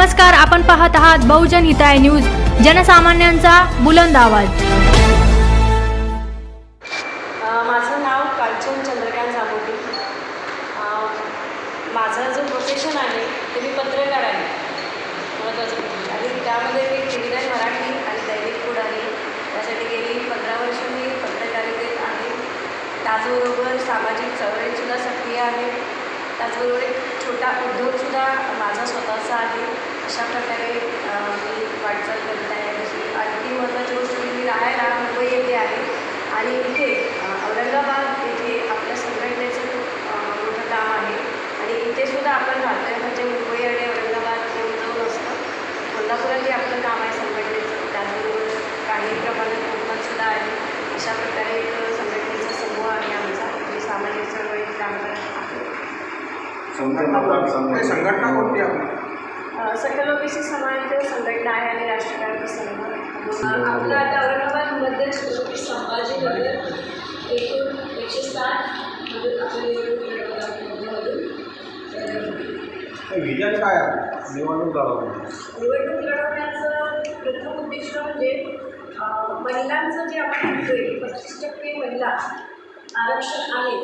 नमस्कार, आपण पाहत आहात बहुजन हिताय न्यूज, जनसामान्यांचा बुलंद आवाज। माझं नाव कालचंद चंद्रकांत जांभोटी। माझं जो प्रोफेशन आहे ते मी पत्रकार आहे महत्त्वाचं, आणि त्यामध्ये मी टीव्ही मराठी आणि दैनिक पुढारी यासाठी गेली 15 वर्ष मी पत्रकारितेत आहे। त्याचबरोबर सामाजिक चळवळीतसुद्धा सक्रिय आहे। त्याचबरोबर एक छोटा उद्योगसुद्धा माझा स्वतःचा आहे। अशा प्रकारे मी वाटचाल करत आहे। जशी आणखी महत्त्वाची गोष्ट मी राहायला मुंबई येथे आहे, आणि इथे औरंगाबाद येथे आपल्या संघटनेचं खूप मोठं काम आहे, आणि इथेसुद्धा आपण राहतो आहे। म्हणजे मुंबई आणि औरंगाबाद येऊन जाऊन असतं। कोल्हापुरातही आपलं काम आहे संघटनेचं, त्याचबरोबर काही प्रमाणात कोकणातसुद्धा आहे। अशा प्रकारे एक संघटनेचा समूह आहे आमचा, जे सामाजिक चळवळीत काम करत आहे। संघटना कोणती आपली? सकल ओबीसी समाज संघटना आहे आणि राष्ट्रक्रांती संघ। आपलं आता औरंगाबादमध्ये छत्रपती संभाजीनगर एकूण 160 मधून आपली विजन काय आहे निवडणूक लढवण्याचं प्रथम उद्दिष्ट म्हणजे महिलांचं जे आपण म्हणतोय 35% महिला आरक्षण आहे,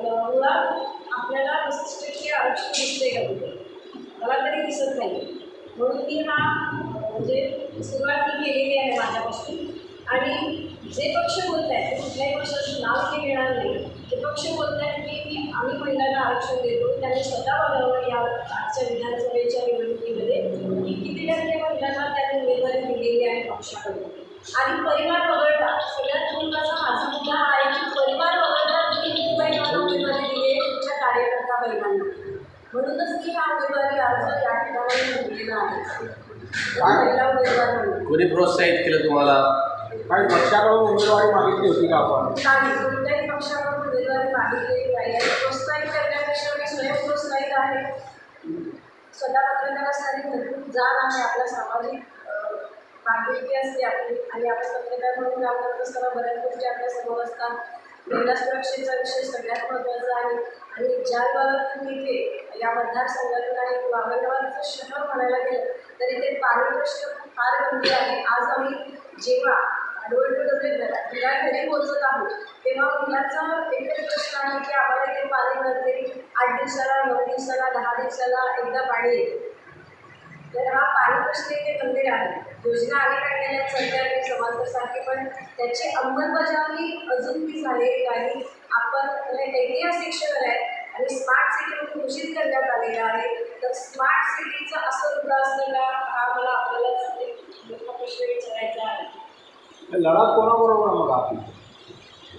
मुळात आपल्याला 35% आरक्षण दिसते का कुठे? मला तरी दिसत नाही। म्हणून मी हा म्हणजे सुरुवात केलेली आहे माझ्यापासून। आणि जे पक्ष बोलत आहेत ते कुठल्याही पक्षाचं नाव ते घेणार नाही। जे पक्ष बोलत आहेत की आम्ही महिलांना आरक्षण देतो, त्यांनी स्वतः बघावं या आजच्या विधानसभेच्या निवडणुकीमध्ये की किती टक्के महिलांना त्यांनी उमेदवारी दिलेली आहे पक्षाकडून। आणि परिवार वगळता सगळ्यात महत्त्वाचा माझा मुद्दा हा आहे की परिवार वगळता किती महिलांना उमेदवारी दिली आहे तुमच्या कार्यकर्ता महिलांना। म्हणूनच मी हा उमेदवारी अर्ज या ठिकाणी दिलेला आहे। महिला उमेदवार म्हणून कोणी प्रोत्साहित केलं तुम्हाला? काही पक्षाकडून उमेदवारी मागितली होती का आपण? नाही, कोणत्याही पक्षाकडून उमेदवारी मागितलेली नाही आहे। प्रोत्साहित करण्यापेक्षा मी स्वयं प्रोत्साहित आहे। स्वतः पत्रकारासाठी भरपूर जाण आहे, आपल्या सामाजिक बांधिलकी असते आपली, आणि आपण पत्रकार म्हणून काम करत असताना बऱ्याच गोष्टी आपल्या समोर असतात। महिला सुरक्षेचा विषय सगळ्यात महत्त्वाचा आहे, आणि ज्या बाबत इथे या मतदारसंघातून आहे किंवा औरंगाबादचं शहर म्हणायला गेलं तर इथे पाणी प्रश्न फार गंभीर आहे। आज आम्ही जेव्हा घरी पोहोचत आहोत तेव्हा मुलांचा एकच प्रश्न आहे की आम्हाला इथे पाणी मिळते 8 दिवसाला, 9 दिवसाला, 10 दिवसाला एकदा पाणी येते। तर हा पाणी प्रश्न इथे गंभीर आहे। योजना अनेक आणलेल्या सरकारने समांतरसारखी, पण त्याची अंमलबजावणी अजून ती झालेली नाही। आपण ऐतिहासिक शहर आहे आणि स्मार्ट सिटी म्हणून घोषित करण्यात आलेलं आहे, तर स्मार्ट सिटीचं असं मुद्दा असतं का, हा मला आपल्याला मोठा प्रश्न विचारायचा आहे। लढा कोणाबरोबर मग आपली?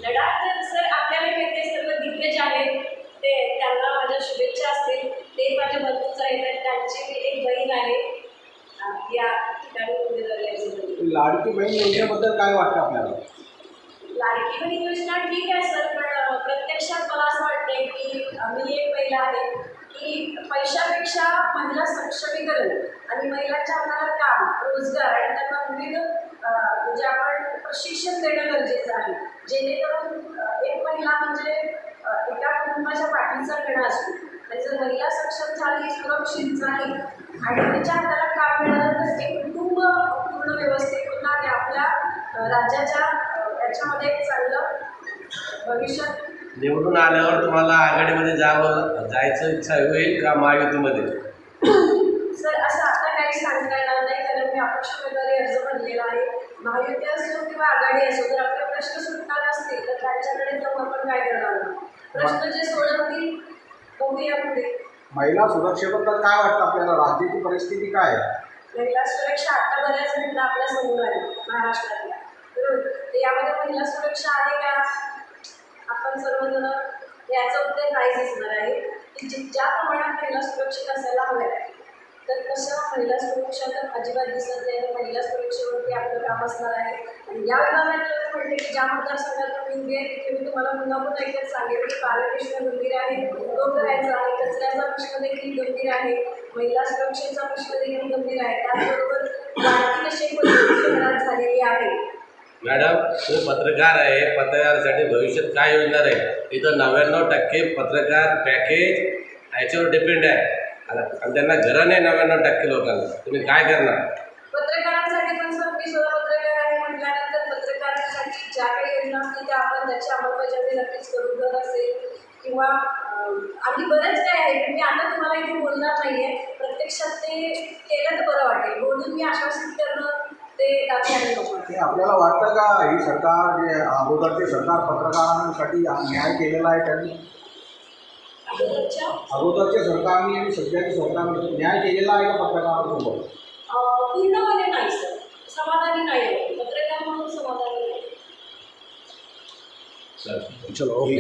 लढा तर सर आपल्याला माहिती सर्व दिग्गज आहेत, ते त्यांना माझ्या शुभेच्छा असतील। ते माझे बंधूच आहेत, त्यांची मी एक बहीण आहे या ठिकाणी उमेदवारी आहे। लाडकी बहीण योजनेबद्दल काय वाटतं आपल्याला? लाडकी बहीण योजना ठीक आहे सर, पण प्रत्यक्षात मला असं वाटतंय की मी एक महिला आहे की पैशापेक्षा महिला सक्षमीकरण आणि महिलांच्या हाताला काम, रोजगार आणि त्यांना विविध म्हणजे आपण प्रशिक्षण देणं गरजेचं आहे, जेणेकरून एक महिला म्हणजे एका कुटुंबाच्या पाठीचा कणा असतो। आणि जर महिला सक्षम झाली, सुरक्षित झाली आणि तिच्या हाताला काम मिळालं तर ते कुटुंब पूर्ण व्यवस्थित होतं आणि आपल्या राज्याच्या याच्यामध्ये एक चांगलं भविष्य। निवडून आल्यावर तुम्हाला आघाडीमध्ये जायचं इच्छा होईल का महायुतीमध्ये? सर असं आता काही सांगता येणार नाही, कारण मी अपक्ष उमेदवारी अर्ज भरलेला आहे। महायुती असो किंवा आघाडी असो, जर आपले प्रश्न सुटणार असतील तर त्यांच्याकडे जाऊन आपण काय करणार? प्रश्न जे सोडवतील बघूया पुढे। महिला सुरक्षेबद्दल काय वाटतं आपल्याला? राज्याची परिस्थिती काय आहे? महिला सुरक्षा आता बऱ्याच घटना आपल्या समोर आहे महाराष्ट्रातल्या, तर यामध्ये महिला सुरक्षा आहे का? आपण सर्वजण याचं उत्तर नाहीच असणार आहे की ज्या प्रमाणात महिला सुरक्षित असायला हव्या, तर तसं महिला सुरक्षा तर अजिबात दिसत नाही। महिला सुरक्षेवरती आपलं काम असणार आहे। आणि या विभागात म्हणते की ज्या मतदारसंघात मी उभी आहे तिथे मी तुम्हाला पुन्हा पुन्हा एकच सांगेल की पाणी प्रश्न गंभीर आहे, तो करायचा आहे, कचऱ्याचा प्रश्न देखील गंभीर आहे, महिला सुरक्षेचा प्रश्न देखील गंभीर आहे। त्याचबरोबर वाढती अशी परिस्थिती शहरात झालेली आहे। मॅडम, तो पत्रकार आहे, पत्रकारासाठी भविष्यात काय योजना आहे? इथं 99% पत्रकार पॅकेज याच्यावर डिपेंड आहे। आणि त्यांना घरं नाही 99% लोकांना. तुम्ही काय करणार? पत्रकारांसाठी पण सर मी स्वतः पत्रकार आहे म्हटल्यानंतर पत्रकारांसाठी ज्या काही योजना असतील त्या आपण त्याची अंमलबजावणी नक्कीच करू. घर असेल किंवा आणि बरंच काय आहे. मी आता तुम्हाला इथे बोलणार नाही आहे, प्रत्यक्षात ते केलं तर बरं वाटेल. बोलून मी आश्वासित करणं ते दाखवायला नको. ते आपल्याला वाटतं का ही सरकार जे अगोदरचे सरकार पत्रकारांसाठी न्याय केलेला आहे त्यांनी? अगोदरच्या सरकारने आणि सध्याच्या सरकारने न्याय केलेला आहे का पत्रकारांसोबत? पूर्णपणे नाही सर, समाधानी नाही आहे. पत्रकार म्हणून समाधानी नाही. चलो ओके.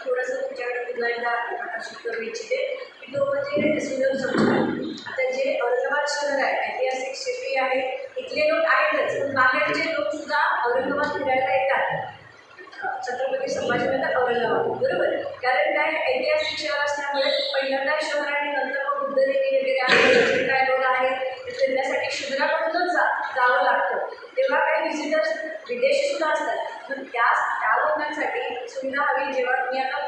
थोडंसं तुमच्याकडे पुन्हा एकदा आकर्षित करू इच्छिते की तो म्हणजे सुलभ शौचालय. आता जे औरंगाबाद शहर आहे, ऐतिहासिक क्षेत्री आहे, इथले लोक आहेतच, पण बाहेरचे लोकसुद्धा औरंगाबाद फिरायला येतात. छत्रपती संभाजीनगर औरंगाबाद, बरोबर. कारण काय ऐतिहासिक शहर असल्यामुळे पहिल्यांदा शहर आणि नंतर मग बुद्धलेणी वगैरे आहे, काय लोक आहेत ते फिरण्यासाठी शहराकडूनच जावं लागतं. तेव्हा काही व्हिजिटर्स विदेशीसुद्धा असतात, पण त्या लोकांसाठी सुविधा हवी. जेव्हा मी आता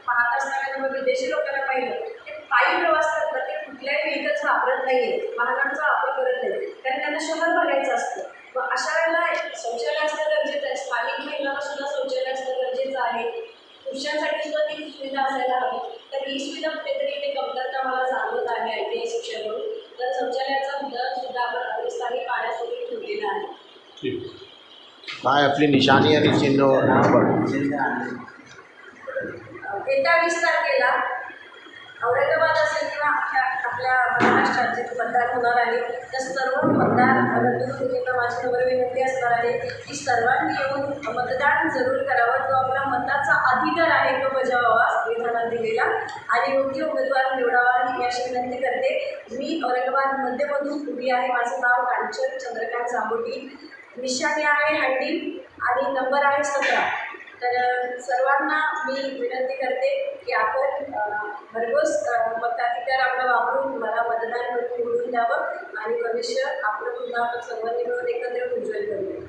पाहत असताना जेव्हा विदेशी लोकांना पाहिलं ते पायी प्रवास करतात, ते कुठल्याही व्हेकल्स वापरत नाही आहे, वाहनांचा वापर करत नाही, कारण त्यांना शहर बघायचं असतं. मग अशा वेळेला शौचालय असणं गरजेचं आहे. स्थानिक महिलांना सुद्धा शौचालय असणं गरजेचं आहे. पुरुषांसाठी सुद्धा ती सुविधा असायला हवी. तर ही सुविधा कुठेतरी इथे कमतरता मला जाणवत आहे ऐतिहासिक शहर. तर शौचालयाचा मुद्दा सुद्धा आपण स्थानिक पाण्यासोबत ठेवलेला आहे. काय आपली निशाणी आणि चिन्ह? येत्या 20 तारखेला औरंगाबाद असेल किंवा आपल्या महाराष्ट्रात जे मतदार होणार आहे त्या सर्व मतदार बंधूंना माझी नम्र विनंती असणार आहे की सर्वांनी येऊन मतदान जरूर करावं. जो आपला मताचा अधिकार आहे तो बजावावा संविधानात दिलेला, आणि योग्य उमेदवार निवडावा ही अशी विनंती करते. मी औरंगाबाद मध्यमधून उभी आहे. माझं नाव कांचन चंद्रकांत जांभोटी, निशाणी आहे हँडी आणि नंबर आहे 17. तर सर्वांना मी विनंती करते की आपण भरघोस मताधिकार आपला वापरून मला मतदान करून निवडून द्यावं आणि भविष्य आपलं पुन्हा सर्वांनी मिळून एकत्र उज्ज्वल करूया.